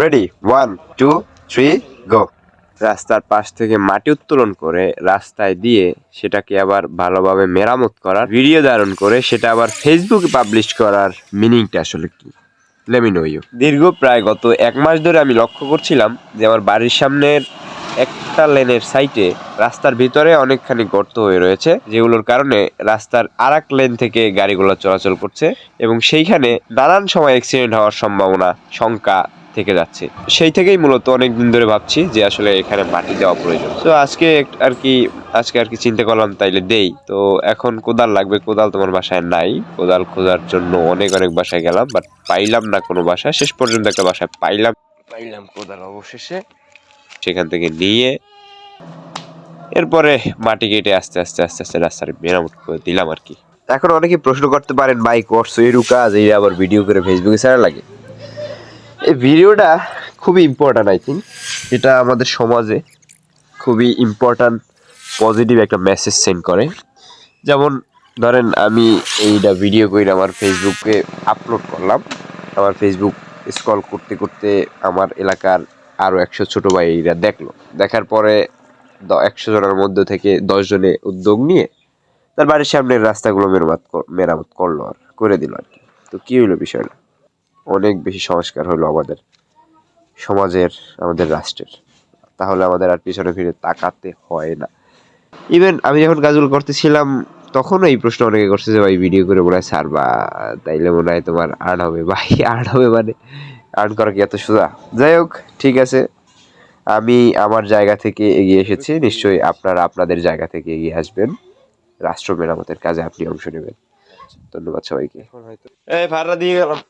Ready 1 2 3 গো। রাস্তার পাশ থেকে মাটি উত্তোলন করে রাস্তায় দিয়ে সেটাকে আবার ভালোভাবে মেরামত করার ভিডিও ধারণ করে সেটা আবার ফেসবুকে পাবলিশ করার মিনিংটা আসলে কি? Let me know you. দীর্ঘ প্রায় গত 1 মাস ধরে আমি লক্ষ্য করছিলাম যে আমার বাড়ির সামনের একটা লেনের সাইটে রাস্তার ভিতরে অনেকখানি গর্ত হয়ে রয়েছে, যেগুলোর কারণে রাস্তার আরেক লেন থেকে গাড়িগুলো চলাচল করছে এবং সেইখানে নানান সময় অ্যাক্সিডেন্ট হওয়ার সম্ভাবনা শঙ্কা থেকে যাচ্ছে। সেই থেকেই মূলত অনেকদিন ধরে ভাবছি যে আসলে এখানে মাটি দেওয়া প্রয়োজন। তো আজকে আর কি চিন্তা করলাম তাইলে দেই। তো এখন কোদাল লাগবে, কোদাল তোমার বাসায় নাই। কোদাল খোঁজার জন্য অনেক বাসায় গেলাম, বাট পাইলাম না কোনো বাসায়। শেষ পর্যন্ত একটা বাসায় পাইলাম কোদাল অবশেষে। সেখান থেকে নিয়ে এরপরে মাটি কেটে আস্তে আস্তে রাস্তার মেরামত করে দিলাম আর কি। এখন অনেকে প্রশ্ন করতে পারেন, ভাই করছো এরু কাজ, এই আবার ভিডিও করে ফেসবুকে ছাড়া লাগে? এই ভিডিওটা খুবই ইম্পর্ট্যান্ট, আই থিঙ্ক এটা আমাদের সমাজে খুবই ইম্পর্ট্যান্ট পজিটিভ একটা মেসেজ সেন্ড করে। যেমন ধরেন আমি এইটা ভিডিও করে আমার ফেসবুকে আপলোড করলাম। আমার ফেসবুক স্ক্রল করতে করতে আমার এলাকার আরও 100 ছোটো ভাইরা দেখলো। দেখার পরে 100 জনের মধ্যে থেকে 10 জনে উদ্যোগ নিয়ে তার বাড়ির সামনের রাস্তাগুলো মেরামত করলো আর করে দিল আর কি। তো কী হইলো বিষয়টা? অনেক বেশি সংস্কার হলো আমাদের সমাজের, আমাদের রাষ্ট্রের। তাহলে আমাদের আর পিছনে ফিরে তাকাতে হয় না। ইভেন আমি যখন কাজগুলো করতেছিলাম তখনও এই প্রশ্ন অনেকে করছে যে ভাই ভিডিও করে মনে হয় ছাড়বা, তাইলে মনে হয় তোমার আর্ন হবে। ভাই আর্ন হবে মানে আর্ন করা কি এত সোজা? যাই হোক, ঠিক আছে, আমি আমার জায়গা থেকে এগিয়ে এসেছি, নিশ্চয়ই আপনারা আপনাদের জায়গা থেকে এগিয়ে আসবেন, রাষ্ট্র মেরামতের কাজে আপনি অংশ নেবেন। ধন্যবাদ সবাইকে। এই ভাড়া দিয়ে গেলাম।